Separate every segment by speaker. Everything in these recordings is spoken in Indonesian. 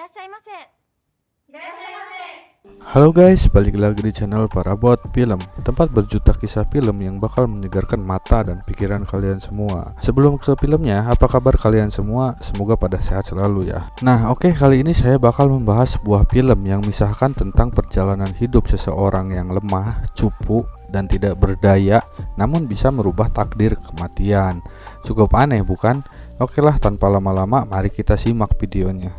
Speaker 1: らっしゃいませ。いらっしゃいませ。
Speaker 2: Halo guys, balik lagi di channel Parabot Film, tempat berjuta kisah film yang bakal menyegarkan mata dan pikiran kalian semua. Sebelum ke filmnya, apa kabar kalian semua? Semoga pada sehat selalu ya. Nah oke, kali ini saya bakal membahas sebuah film yang misahkan tentang perjalanan hidup seseorang yang lemah, cupu, dan tidak berdaya, namun bisa merubah takdir kematian. Cukup aneh bukan? Oke lah, tanpa lama-lama mari kita simak videonya.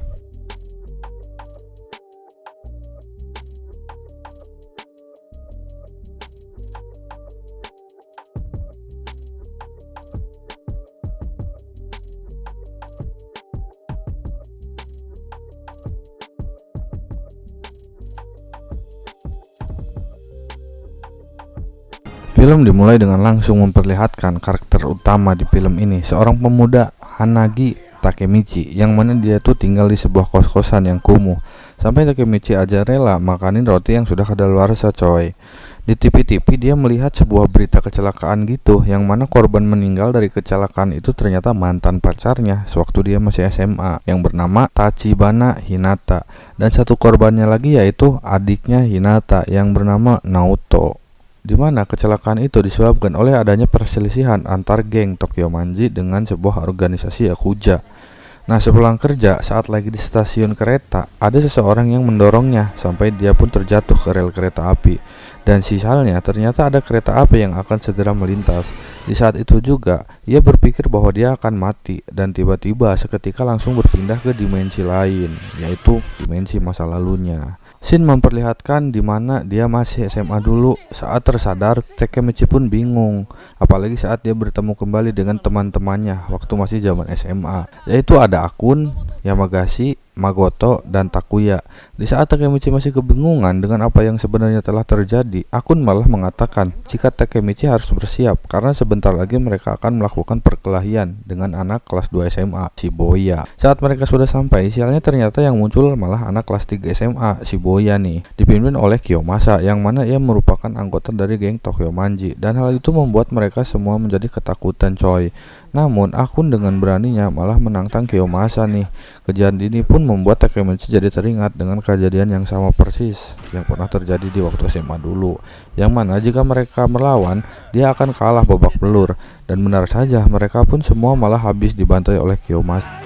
Speaker 2: Film dimulai dengan langsung memperlihatkan karakter utama di film ini, seorang pemuda Hanagi Takemichi, yang mana dia tuh tinggal di sebuah kos-kosan yang kumuh. Sampai Takemichi aja rela makanin roti yang sudah kadaluarsa coy. Di TV dia melihat sebuah berita kecelakaan gitu, yang mana korban meninggal dari kecelakaan itu ternyata mantan pacarnya sewaktu dia masih SMA, yang bernama Tachibana Hinata. Dan satu korbannya lagi yaitu adiknya Hinata yang bernama Naoto, di mana kecelakaan itu disebabkan oleh adanya perselisihan antar geng Tokyo Manji dengan sebuah organisasi Yakuza. Nah, sepulang kerja saat lagi di stasiun kereta, ada seseorang yang mendorongnya sampai dia pun terjatuh ke rel kereta api. Dan sisalnya ternyata ada kereta api yang akan segera melintas. Di saat itu juga ia berpikir bahwa dia akan mati, dan tiba-tiba seketika langsung berpindah ke dimensi lain, yaitu dimensi masa lalunya. Scene memperlihatkan di mana dia masih SMA dulu. Saat tersadar, Takemichi pun bingung, apalagi saat dia bertemu kembali dengan teman-temannya waktu masih zaman SMA, yaitu ada Akun, Yamagashi, Magoto, dan Takuya. Di saat Takemichi masih kebingungan dengan apa yang sebenarnya telah terjadi, Akun malah mengatakan jika Takemichi harus bersiap karena sebentar lagi mereka akan melakukan perkelahian dengan anak kelas 2 SMA, Shibuya. Saat mereka sudah sampai, sialnya ternyata yang muncul malah anak kelas 3 SMA, Shibuya nih, dipimpin oleh Kiyomasa, yang mana ia merupakan anggota dari geng Tokyo Manji, dan hal itu membuat mereka semua menjadi ketakutan coy. Namun Akun dengan beraninya malah menantang Kiyomasa nih. Kejadian ini pun membuat Takemichi jadi teringat dengan kejadian yang sama persis yang pernah terjadi di waktu SMA dulu, yang mana jika mereka melawan, dia akan kalah babak belur. Dan benar saja, mereka pun semua malah habis dibantai oleh Kiyomasa.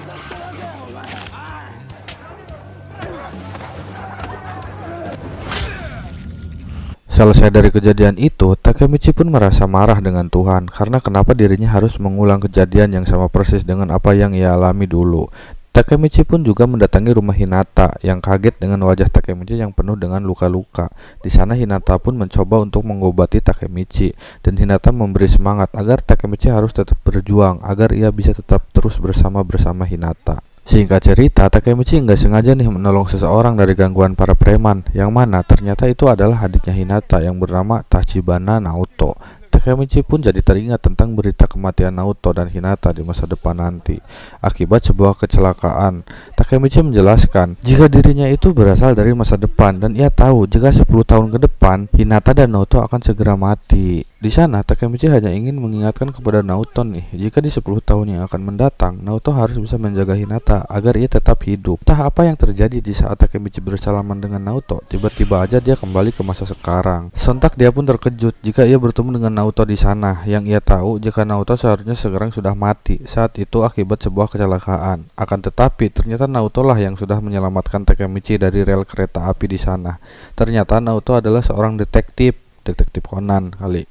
Speaker 2: Selesai dari kejadian itu, Takemichi pun merasa marah dengan Tuhan karena kenapa dirinya harus mengulang kejadian yang sama persis dengan apa yang ia alami dulu. Takemichi pun juga mendatangi rumah Hinata yang kaget dengan wajah Takemichi yang penuh dengan luka-luka. Di sana Hinata pun mencoba untuk mengobati Takemichi, dan Hinata memberi semangat agar Takemichi harus tetap berjuang agar ia bisa tetap terus bersama Hinata. Singkat cerita, Takemichi nggak sengaja nih menolong seseorang dari gangguan para preman, yang mana ternyata itu adalah adiknya Hinata yang bernama Tachibana Naoto. Takemichi pun jadi teringat tentang berita kematian Naoto dan Hinata di masa depan nanti akibat sebuah kecelakaan. Takemichi menjelaskan jika dirinya itu berasal dari masa depan, dan ia tahu jika 10 tahun ke depan Hinata dan Naoto akan segera mati. Di sana Takemichi hanya ingin mengingatkan kepada Naoto nih, jika di 10 tahun yang akan mendatang Naoto harus bisa menjaga Hinata agar ia tetap hidup. Entah apa yang terjadi di saat Takemichi bersalaman dengan Naoto, tiba-tiba aja dia kembali ke masa sekarang. Sontak dia pun terkejut jika ia bertemu dengan Naoto di sana, yang ia tahu jika Naoto seharusnya sekarang sudah mati saat itu akibat sebuah kecelakaan. Akan tetapi ternyata Naoto lah yang sudah menyelamatkan Takemichi dari rel kereta api di sana. Ternyata Naoto adalah seorang detektif Conan kali.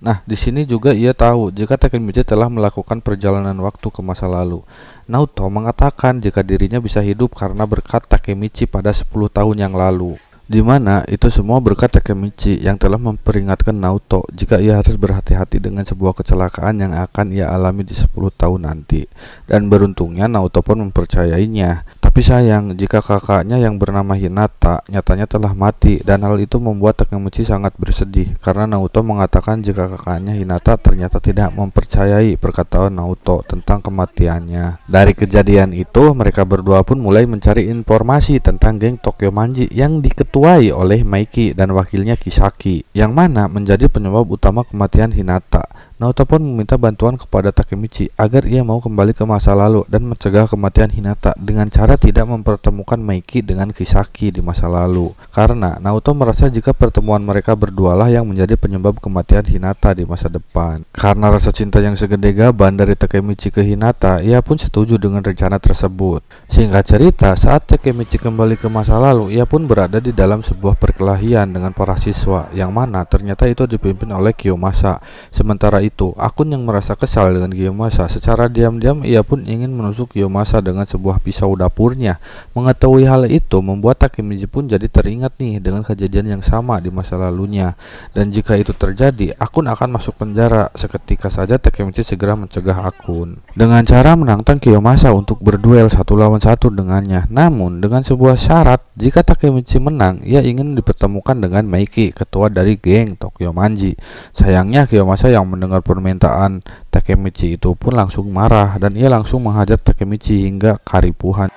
Speaker 2: Nah, di sini juga ia tahu jika Takemichi telah melakukan perjalanan waktu ke masa lalu. Naoto mengatakan jika dirinya bisa hidup karena berkat Takemichi pada 10 tahun yang lalu, di mana itu semua berkat Takemichi yang telah memperingatkan Naoto jika ia harus berhati-hati dengan sebuah kecelakaan yang akan ia alami di 10 tahun nanti. Dan beruntungnya Naoto pun mempercayainya. Tapi sayang jika kakaknya yang bernama Hinata nyatanya telah mati, dan hal itu membuat Takemichi sangat bersedih karena Naoto mengatakan jika kakaknya Hinata ternyata tidak mempercayai perkataan Naoto tentang kematiannya. Dari kejadian itu, mereka berdua pun mulai mencari informasi tentang geng Tokyo Manji yang diketuai oleh Maiki dan wakilnya Kisaki, yang mana menjadi penyebab utama kematian Hinata. Naoto pun meminta bantuan kepada Takemichi agar ia mau kembali ke masa lalu dan mencegah kematian Hinata dengan cara tidak mempertemukan Maiki dengan Kisaki di masa lalu. Karena Naoto merasa jika pertemuan mereka berdualah yang menjadi penyebab kematian Hinata di masa depan. Karena rasa cinta yang segede gaban dari Takemichi ke Hinata, ia pun setuju dengan rencana tersebut. Singkat cerita, saat Takemichi kembali ke masa lalu, ia pun berada di dalam sebuah perkelahian dengan para siswa, yang mana ternyata itu dipimpin oleh Kiyomasa. Sementara itu, Akun yang merasa kesal dengan Kiyomasa, secara diam-diam ia pun ingin menusuk Kiyomasa dengan sebuah pisau dapurnya. Mengetahui hal itu membuat Takemichi pun jadi teringat nih dengan kejadian yang sama di masa lalunya. Dan jika itu terjadi, Akun akan masuk penjara. Seketika saja Takemichi segera mencegah Akun dengan cara menantang Kiyomasa untuk berduel 1 lawan 1 dengannya. Namun dengan sebuah syarat, jika Takemichi menang, ia ingin dipertemukan dengan Maiki, ketua dari geng Tokyo Manji. Sayangnya Kiyomasa yang mendengar permintaan Takemichi itu pun langsung marah dan ia langsung menghajar Takemichi hingga karipuhan.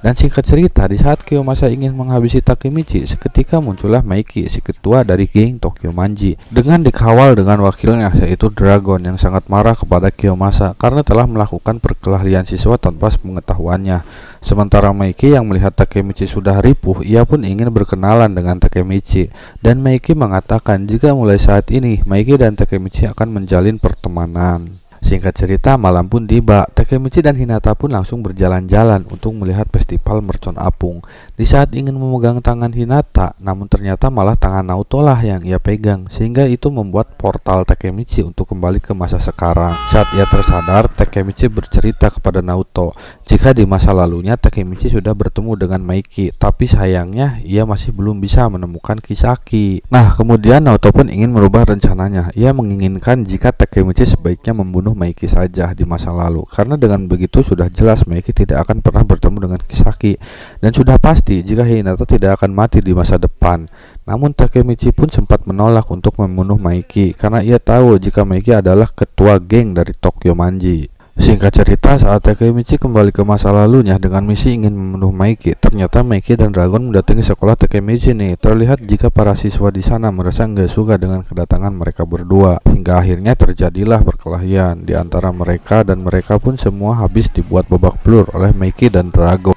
Speaker 2: Dan singkat cerita, di saat Kiyomasa ingin menghabisi Takemichi, seketika muncullah Maiki, si ketua dari geng Tokyo Manji, dengan dikawal dengan wakilnya yaitu Dragon, yang sangat marah kepada Kiyomasa karena telah melakukan perkelahian siswa tanpa pengetahuannya. Sementara Maiki yang melihat Takemichi sudah ripuh, ia pun ingin berkenalan dengan Takemichi, dan Maiki mengatakan jika mulai saat ini Maiki dan Takemichi akan menjalin pertemanan. Singkat cerita, malam pun tiba. Takemichi dan Hinata pun langsung berjalan-jalan untuk melihat festival mercon apung. Di saat ingin memegang tangan Hinata, namun ternyata malah tangan Naoto lah yang ia pegang, sehingga itu membuat portal Takemichi untuk kembali ke masa sekarang. Saat ia tersadar, Takemichi bercerita kepada Naoto jika di masa lalunya Takemichi sudah bertemu dengan Maiki, tapi sayangnya ia masih belum bisa menemukan Kisaki. Nah, kemudian Naoto pun ingin merubah rencananya. Ia menginginkan jika Takemichi sebaiknya membunuh Maiki saja di masa lalu, karena dengan begitu sudah jelas Maiki tidak akan pernah bertemu dengan Kisaki, dan sudah pasti jika Hinata tidak akan mati di masa depan. Namun Takemichi pun sempat menolak untuk membunuh Maiki karena ia tahu jika Maiki adalah ketua geng dari Tokyo Manji. Singkat cerita, saat Takemichi kembali ke masa lalunya dengan misi ingin membunuh Maiki, ternyata Maiki dan Dragon mendatangi sekolah Takemichi nih. Terlihat jika para siswa di sana merasa nggak suka dengan kedatangan mereka berdua, hingga akhirnya terjadilah perkelahian di antara mereka, dan mereka pun semua habis dibuat babak belur oleh Maiki dan Dragon.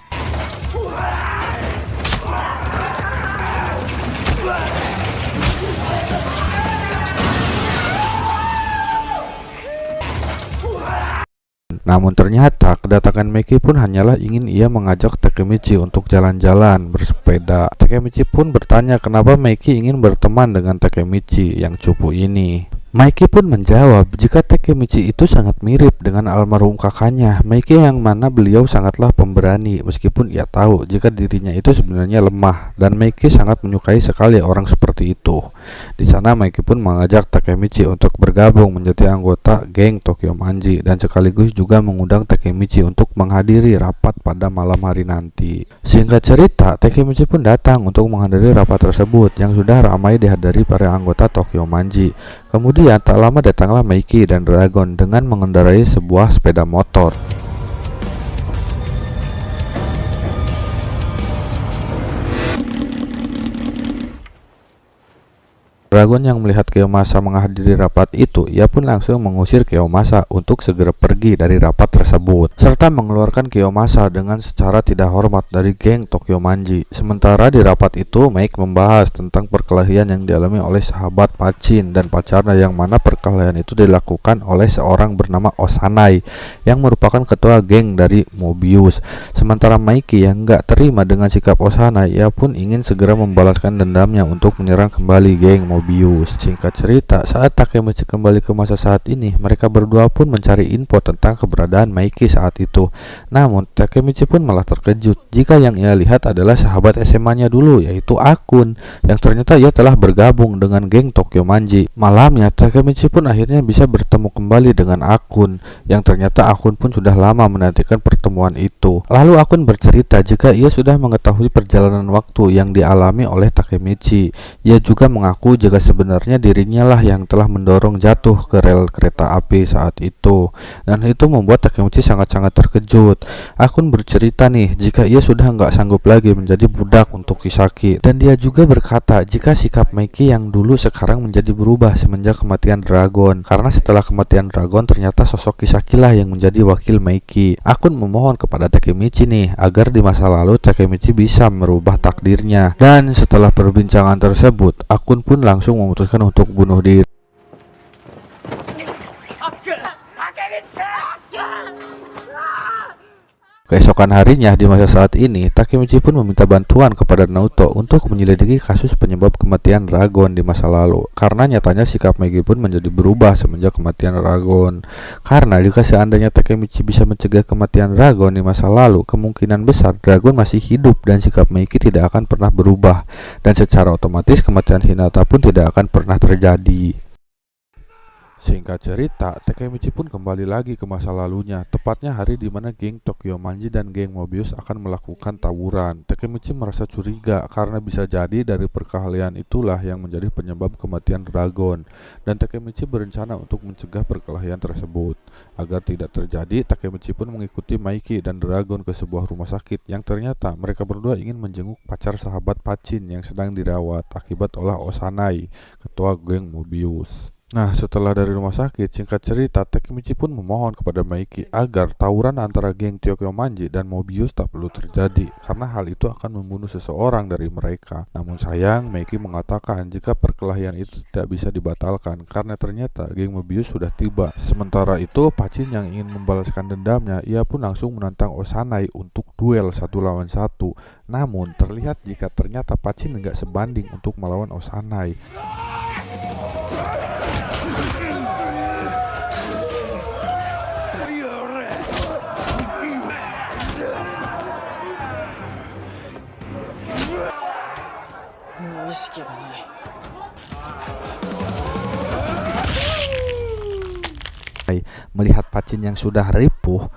Speaker 2: Namun ternyata kedatangan Maiki pun hanyalah ingin ia mengajak Takemichi untuk jalan-jalan bersepeda. Takemichi pun bertanya kenapa Maiki ingin berteman dengan Takemichi yang cupu ini. Maiki pun menjawab jika Takemichi itu sangat mirip dengan almarhum kakaknya Maiki, yang mana beliau sangatlah pemberani meskipun ia tahu jika dirinya itu sebenarnya lemah, dan Maiki sangat menyukai sekali orang seperti itu. Di sana Maiki pun mengajak Takemichi untuk bergabung menjadi anggota geng Tokyo Manji, dan sekaligus juga mengundang Takemichi untuk menghadiri rapat pada malam hari nanti. Singkat cerita, Takemichi pun datang untuk menghadiri rapat tersebut yang sudah ramai dihadiri para anggota Tokyo Manji. Kemudian tak lama datanglah Maiki dan Dragon dengan mengendarai sebuah sepeda motor. Dragon yang melihat Kiyomasa menghadiri rapat itu, ia pun langsung mengusir Kiyomasa untuk segera pergi dari rapat tersebut, serta mengeluarkan Kiyomasa dengan secara tidak hormat dari geng Tokyo Manji. Sementara di rapat itu, Mike membahas tentang perkelahian yang dialami oleh sahabat Pachin dan pacarnya, yang mana perkelahian itu dilakukan oleh seorang bernama Osanai yang merupakan ketua geng dari Mobius. Sementara Maiki yang nggak terima dengan sikap Osanai, ia pun ingin segera membalaskan dendamnya untuk menyerang kembali geng Mobius. Mobius. Singkat cerita, saat Takemichi kembali ke masa saat ini, mereka berdua pun mencari info tentang keberadaan Maiki saat itu. Namun, Takemichi pun malah terkejut jika yang ia lihat adalah sahabat SMA-nya dulu, yaitu Akun, yang ternyata ia telah bergabung dengan geng Tokyo Manji. Malamnya, Takemichi pun akhirnya bisa bertemu kembali dengan Akun, yang ternyata Akun pun sudah lama menantikan pertemuan itu. Lalu Akun bercerita jika ia sudah mengetahui perjalanan waktu yang dialami oleh Takemichi. Ia juga mengaku jika sebenarnya dirinya lah yang telah mendorong jatuh ke rel kereta api saat itu. Dan itu membuat Takemichi sangat-sangat terkejut. Akun bercerita nih jika ia sudah nggak sanggup lagi menjadi budak untuk Kisaki. Dan dia juga berkata jika sikap Maiki yang dulu sekarang menjadi berubah semenjak kematian Dragon. Karena setelah kematian Dragon ternyata sosok Kisaki lah yang menjadi wakil Maiki. Akun memohon kepada Takemichi nih agar di masa lalu Takemichi bisa merubah takdirnya. Dan setelah perbincangan tersebut, Akun pun langsung memutuskan untuk bunuh diri. Keesokan harinya di masa saat ini, Takemichi pun meminta bantuan kepada Naruto untuk menyelidiki kasus penyebab kematian Dragon di masa lalu. Karena nyatanya sikap Maiki pun menjadi berubah semenjak kematian Dragon. Karena jika seandainya Takemichi bisa mencegah kematian Dragon di masa lalu, kemungkinan besar Dragon masih hidup dan sikap Maiki tidak akan pernah berubah. Dan secara otomatis kematian Hinata pun tidak akan pernah terjadi. Singkat cerita, Takemichi pun kembali lagi ke masa lalunya, tepatnya hari di mana geng Tokyo Manji dan geng Mobius akan melakukan tawuran. Takemichi merasa curiga karena bisa jadi dari perkelahian itulah yang menjadi penyebab kematian Dragon. Dan Takemichi berencana untuk mencegah perkelahian tersebut. Agar tidak terjadi, Takemichi pun mengikuti Maiki dan Dragon ke sebuah rumah sakit yang ternyata mereka berdua ingin menjenguk pacar sahabat Pachin yang sedang dirawat akibat olah Osanai, ketua geng Mobius. Nah, setelah dari rumah sakit, singkat cerita, Takemichi pun memohon kepada Maiki agar tawuran antara geng Tokyo Manji dan Mobius tak perlu terjadi, karena hal itu akan membunuh seseorang dari mereka. Namun sayang, Maiki mengatakan jika perkelahian itu tidak bisa dibatalkan, karena ternyata geng Mobius sudah tiba. Sementara itu, Pachin yang ingin membalaskan dendamnya, ia pun langsung menantang Osanai untuk duel 1 lawan 1. Namun, terlihat jika ternyata Pachin enggak sebanding untuk melawan Osanai. Melihat Pachin yang sudah ripuh,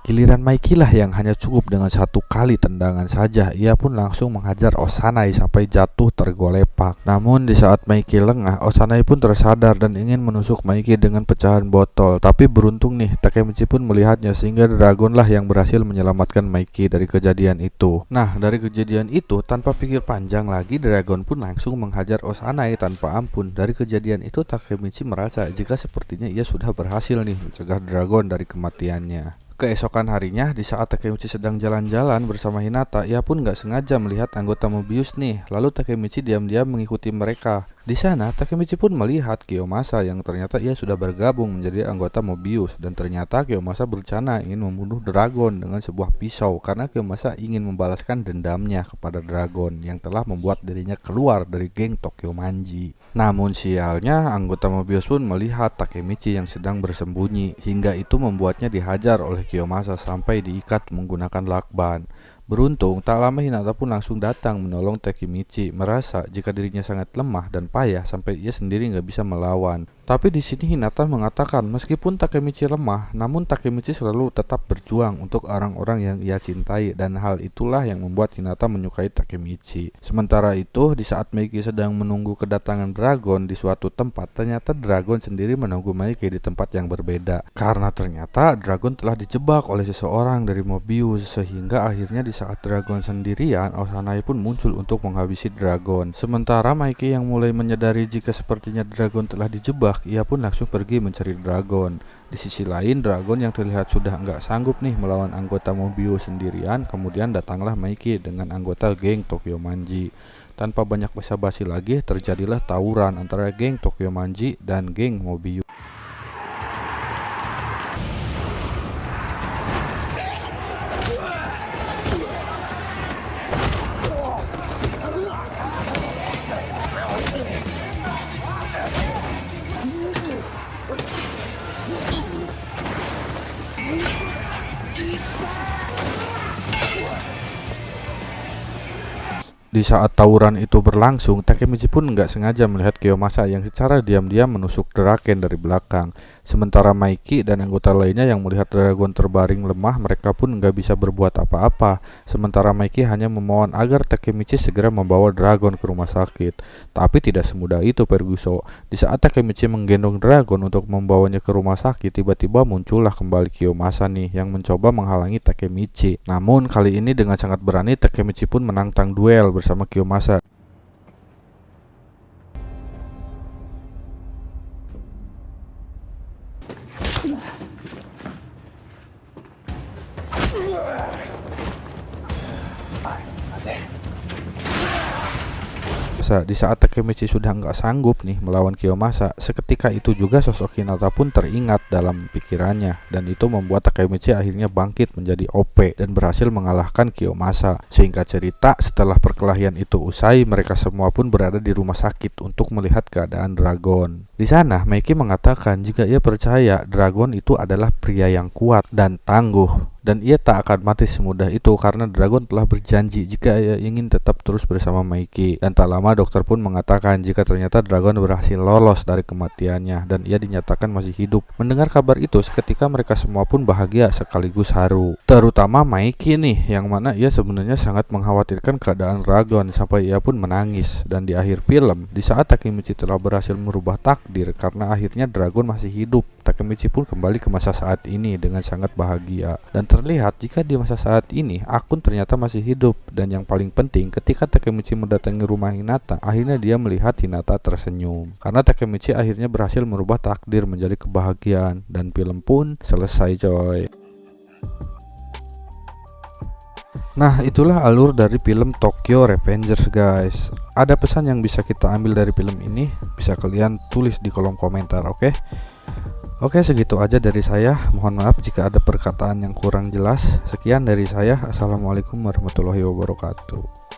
Speaker 2: giliran Maiki lah yang hanya cukup dengan 1 kali tendangan saja. Ia pun langsung menghajar Osanai sampai jatuh tergolepak. Namun di saat Maiki lengah, Osanai pun tersadar dan ingin menusuk Maiki dengan pecahan botol. Tapi beruntung nih, Takemichi pun melihatnya sehingga Dragon lah yang berhasil menyelamatkan Maiki dari kejadian itu. Nah, dari kejadian itu, tanpa pikir panjang lagi, Dragon pun langsung menghajar Osanai tanpa ampun. Dari kejadian itu, Takemichi merasa jika sepertinya ia sudah berhasil nih mencegah Dragon dari kematiannya. Keesokan harinya, di saat Takemichi sedang jalan-jalan bersama Hinata, ia pun gak sengaja melihat anggota Mobius nih. Lalu Takemichi diam-diam mengikuti mereka. Di sana, Takemichi pun melihat Kiyomasa yang ternyata ia sudah bergabung menjadi anggota Mobius. Dan ternyata Kiyomasa berencana ingin membunuh Dragon dengan sebuah pisau karena Kiyomasa ingin membalaskan dendamnya kepada Dragon yang telah membuat dirinya keluar dari geng Tokyo Manji. Namun sialnya, anggota Mobius pun melihat Takemichi yang sedang bersembunyi, hingga itu membuatnya dihajar oleh Kiyomasa sampai diikat menggunakan lakban. Beruntung, tak lama Hinata pun langsung datang menolong Takemichi, merasa jika dirinya sangat lemah dan payah sampai ia sendiri nggak bisa melawan. Tapi di sini Hinata mengatakan meskipun Takemichi lemah, namun Takemichi selalu tetap berjuang untuk orang-orang yang ia cintai, dan hal itulah yang membuat Hinata menyukai Takemichi. Sementara itu, di saat Maiki sedang menunggu kedatangan Dragon di suatu tempat, ternyata Dragon sendiri menunggu Maiki di tempat yang berbeda. Karena ternyata Dragon telah dijebak oleh seseorang dari Mobius, sehingga akhirnya di saat Dragon sendirian, Osanai pun muncul untuk menghabisi Dragon. Sementara Maiki yang mulai menyadari jika sepertinya Dragon telah dijebak, ia pun langsung pergi mencari Dragon. Di sisi lain, Dragon yang terlihat sudah nggak sanggup nih melawan anggota Mobius sendirian, kemudian datanglah Maiki dengan anggota geng Tokyo Manji. Tanpa banyak basa-basi lagi, terjadilah tawuran antara geng Tokyo Manji dan geng Mobius. Di saat tawuran itu berlangsung, Takemichi pun nggak sengaja melihat Kiyomasa yang secara diam-diam menusuk Draken dari belakang. Sementara Maiki dan anggota lainnya yang melihat Dragon terbaring lemah, mereka pun nggak bisa berbuat apa-apa. Sementara Maiki hanya memohon agar Takemichi segera membawa Dragon ke rumah sakit. Tapi tidak semudah itu, Perguso. Di saat Takemichi menggendong Dragon untuk membawanya ke rumah sakit, tiba-tiba muncullah kembali Kiyomasa nih yang mencoba menghalangi Takemichi. Namun kali ini dengan sangat berani Takemichi pun menantang duel bersama Kiyomasa. Di saat Takemichi sudah nggak sanggup nih melawan Kiyomasa, seketika itu juga sosok Hinata pun teringat dalam pikirannya, dan itu membuat Takemichi akhirnya bangkit menjadi OP dan berhasil mengalahkan Kiyomasa. Singkat cerita, setelah perkelahian itu usai, mereka semua pun berada di rumah sakit untuk melihat keadaan Dragon. Di sana, Maiki mengatakan jika ia percaya Dragon itu adalah pria yang kuat dan tangguh, dan ia tak akan mati semudah itu karena Dragon telah berjanji jika ia ingin tetap terus bersama Maiki. Dan tak lama dokter pun mengatakan jika ternyata Dragon berhasil lolos dari kematiannya dan ia dinyatakan masih hidup. Mendengar kabar itu, seketika mereka semua pun bahagia sekaligus haru. Terutama Maiki nih, yang mana ia sebenarnya sangat mengkhawatirkan keadaan Dragon sampai ia pun menangis. Dan di akhir film, di saat Takemichi telah berhasil merubah takdir karena akhirnya Dragon masih hidup, Takemichi pun kembali ke masa saat ini dengan sangat bahagia. Dan terlihat jika di masa saat ini Akun ternyata masih hidup, dan yang paling penting ketika Takemichi mendatangi rumah Hinata, akhirnya dia melihat Hinata tersenyum karena Takemichi akhirnya berhasil merubah takdir menjadi kebahagiaan, dan film pun selesai coy. Nah, itulah alur dari film Tokyo Revengers guys. Ada pesan yang bisa kita ambil dari film ini? Bisa kalian tulis di kolom komentar, oke? Oke, segitu aja dari saya. Mohon maaf jika ada perkataan yang kurang jelas. Sekian dari saya. Assalamualaikum warahmatullahi wabarakatuh.